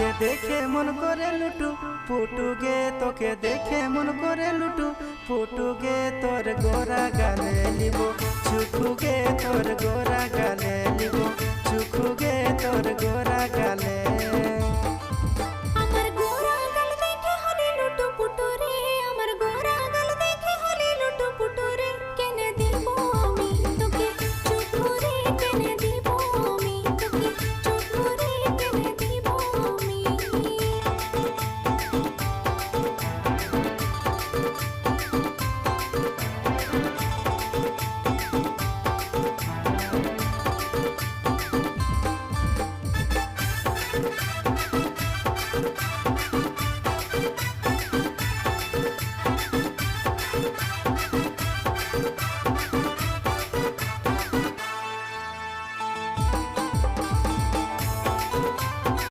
তোকে দেখে মন করে লুটু পুটু গে, তোকে দেখে মন করে লুটু পুটু গে, তোর গোরা গালে লিব চুকু গে, তোর গোরা গালে লিব চুকু গে, তোর গোরা গালে